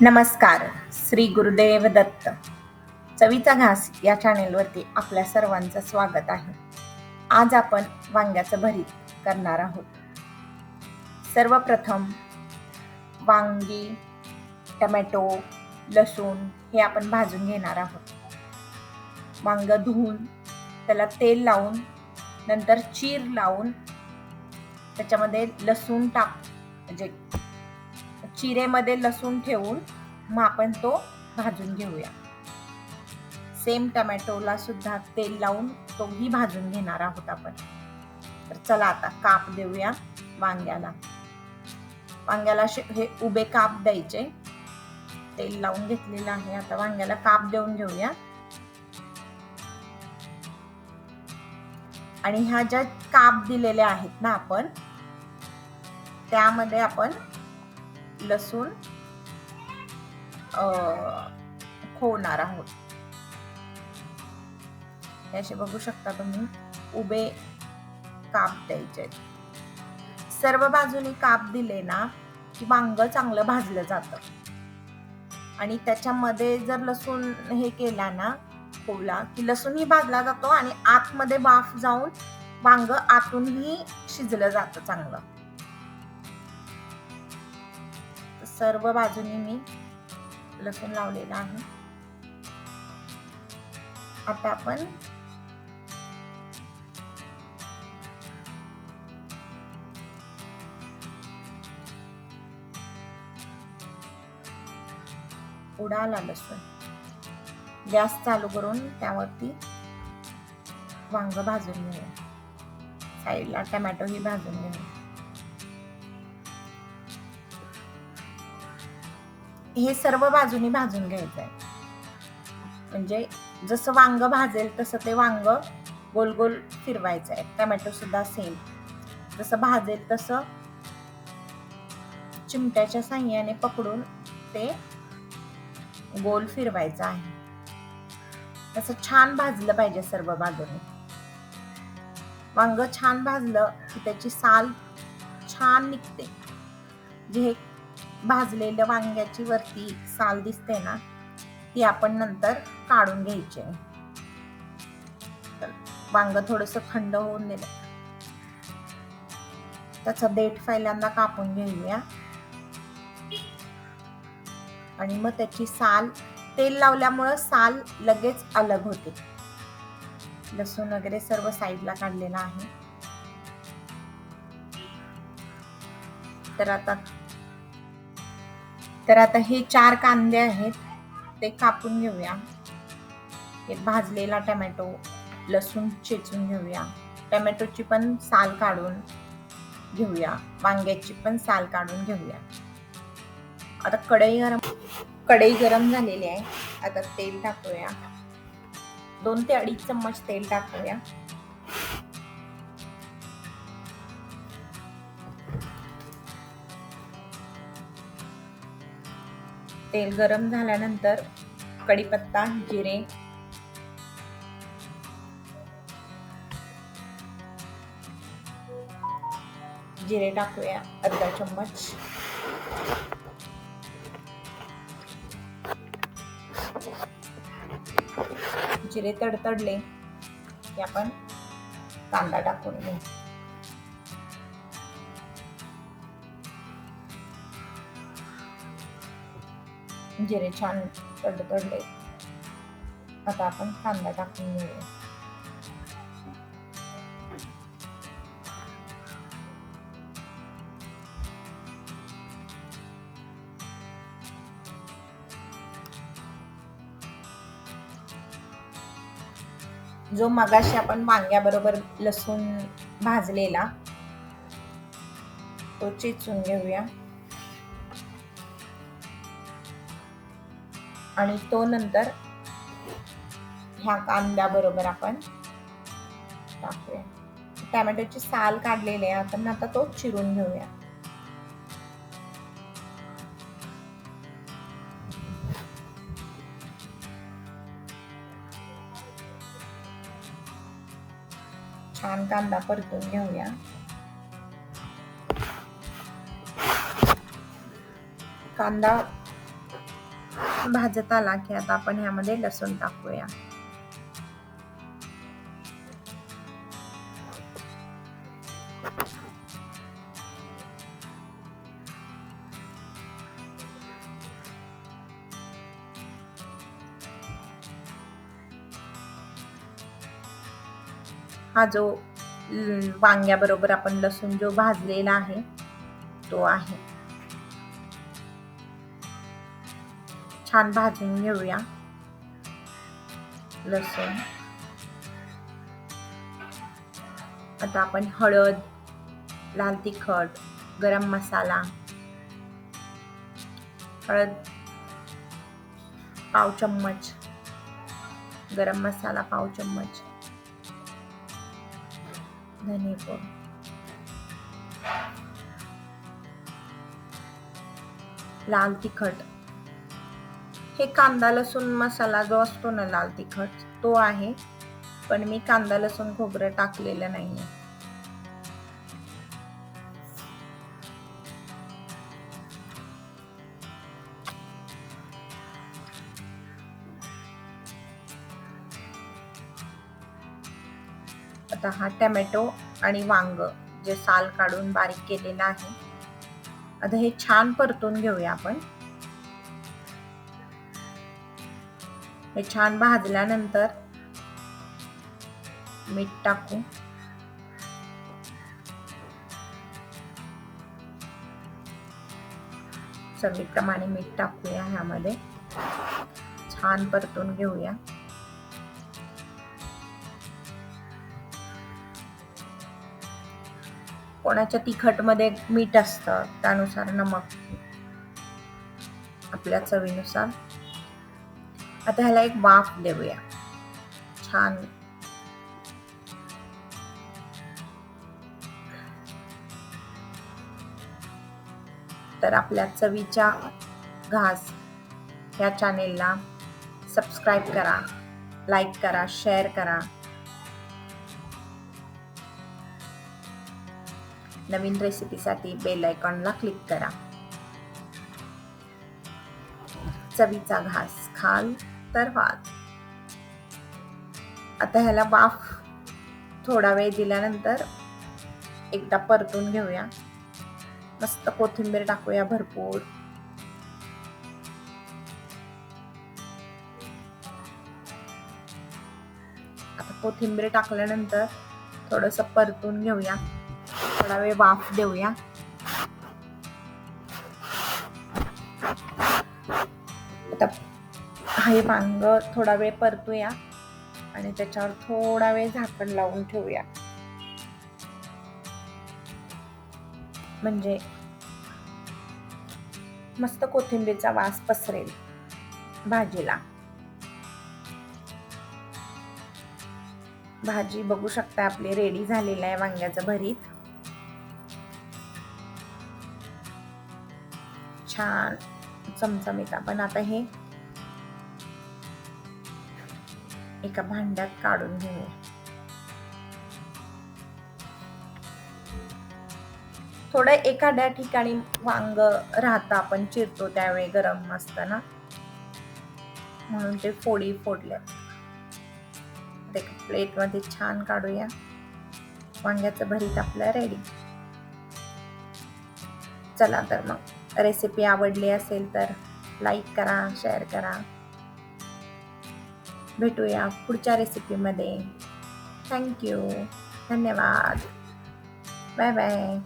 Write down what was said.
नमस्कार. श्री गुरुदेव दत्त. चवीचा घास या चॅनेलवरती आपल्या सर्वांचं स्वागत आहे. आज आपण वांग्याचं भरीत करणार आहोत. सर्वप्रथम वांगी, टमॅटो, लसूण हे आपण भाजून घेणार आहोत. वांग धुवून त्याला तेल लावून नंतर चीर लावून त्याच्यामध्ये लसूण म्हणजे चिरेमध्ये लसूण ठेवून मग आपण तो भाजून घेऊया. सेम टमॅटोला सुद्धा तेल लावून तोही भाजून घेणार आहोत आपण. तर चला आता काप देऊया वांग्याला. हे उभे काप द्यायचे. तेल लावून घेतलेलं आहे. आता वांग्याला काप देऊन घेऊया. आणि ह्या ज्या काप दिलेल्या आहेत ना आपण, त्यामध्ये आपण लसूण खोवणार आहोत. असे बघू शकता तुम्ही उभे काप द्यायचे. सर्व बाजूनी काप दिले ना की वांग चांगलं भाजलं जातं. आणि त्याच्यामध्ये जर लसूण हे केला ना खोवला की लसूणही भाजला जातो आणि आतमध्ये वाफ जाऊन वांग आतूनही शिजलं जातं चांगलं. सर्व बाजूनी मी लसूण लावलेला आहे. आता आपण उडाला लसूण. गॅस चालू करून त्यावरती वांग भाजून घेऊया. साईडला टमॅटो ही भाजून घेऊया. हे सर्व बाजूनी भाजून घ्यायचं आहे. म्हणजे जसं वांग भाजेल तसं ते वांग गोल गोल फिरवायचं आहे. टमॅटो सुद्धा सेम जसं भाजेल तसं चिमट्याच्या साह्याने पकडून ते गोल फिरवायचं आहे. तसं छान भाजलं पाहिजे सर्व बाजूने. वांग छान भाजलं की त्याची साल छान निघते. जे भाजलेल्या वांग्याची वरती साल दिसते ना ती आपण नंतर काढून घ्यायची. वांग थोडस थंड होऊन दिलं. त्याचा देठ पहिल्यांदा कापून घेऊया. आणि मग त्याची साल तेल लावल्यामुळं साल लगेच अलग होते. लसूण वगैरे सर्व साईडला काढलेला आहे. तर आता हे 4 कांदे आहेत ते कापून घेऊया. हे भाजलेला टमॅटो, लसूण चेचून घेऊया. टमॅटोची पण साल काढून घेऊया. वांग्याची पण साल काढून घेऊया. आता कढई गरम झालेली आहे. आता तेल टाकूया. 2 ते 2.5 चम्मच तेल टाकूया. तेल गरम झाल्यानंतर कढीपत्ता, जिरे टाकूया 1/2 चम्मच. जिरे तडतडले की आपण कांदा टाकून घेऊ. जिरे छान तडतडले. आता आपण कांदा टाकून घेऊया. जो मगाशी आपण वांग्याबरोबर लसूण भाजलेला तो चेचून घेऊया. आणि तो नंतर ह्या कांद्याबरोबर आपण टाकूया. टमॅटोची साल काढलेली आहे आपण आता तो चिरून घेऊया. छान कांदा परतून घेऊया. कांदा छान भाजत आला की आता आपण ह्यामध्ये लसूण टाकूया. हा जो वांग्याबरोबर आपण लसूण जो भाजलेला आहे तो आहे. छान भाजून घेऊया लसूण. आता आपण हळद, लाल तिखट, गरम मसाला, हळद पाव चम्मच, गरम मसाला पाव चम्मच, धने पूड, लाल तिखट. हे कांदा लसूण मसाला जो असतो ना लाल तिखट तो आहे, पण मी कांदा लसूण खोबरं टाकलेलं नाहीये. आता हा टोमॅटो आणि वांग जे साल काढून बारीक केलेलं आहे, आता हे छान परतून घेऊया आपण. हे छान भाजल्यानंतर मीठ टाकू. चवीप्रमाणे मीठ टाकूया. ह्यामध्ये छान परतून घेऊया. कोणाच्या तिखट मध्ये मीठ असतं त्यानुसार नमक आपल्या चवीनुसार. आता ह्याला एक वाफ देऊया छान. तर आपल्या चवीच्या घास या चॅनेलला सबस्क्राईब करा, लाईक करा, शेअर करा. नवीन रेसिपीसाठी बेल आयकॉनला क्लिक करा. चवीचा घास खाल तर वाद. आता ह्याला वाफ थोडा वेळ दिल्यानंतर एकदा परतून घेऊया. मस्त कोथिंबीर टाकूया भरपूर. आता कोथिंबीर टाकल्यानंतर थोडंसं परतून घेऊया. थोडा वेळ वाफ देऊया. आता हे वांग थोडा वेळ परतूया आणि त्याच्यावर थोडा वेळ झाकण लावून ठेवूया, म्हणजे मस्त कोथिंबीरचा वास पसरेल भाजीला. भाजी बघू शकता आपली रेडी झालेलं आहे वांग्याचं भरीत. छान चमचमीत. आपण आता हे एका भांड्यात काढून घेऊया. थोडं एखाद्या ठिकाणी वांग राहतं, आपण चिरतो त्यावेळी गरम असतं ना, म्हणून ते फोडी फोडल्या. प्लेट मध्ये छान काढूया. वांग्याचं भरीत आपलं रेडी. चला तर मग रेसिपी आवडली असेल तर लाईक करा, शेअर करा. भेटूया पुढच्या रेसिपीमध्ये. थँक्यू. धन्यवाद. Bye bye.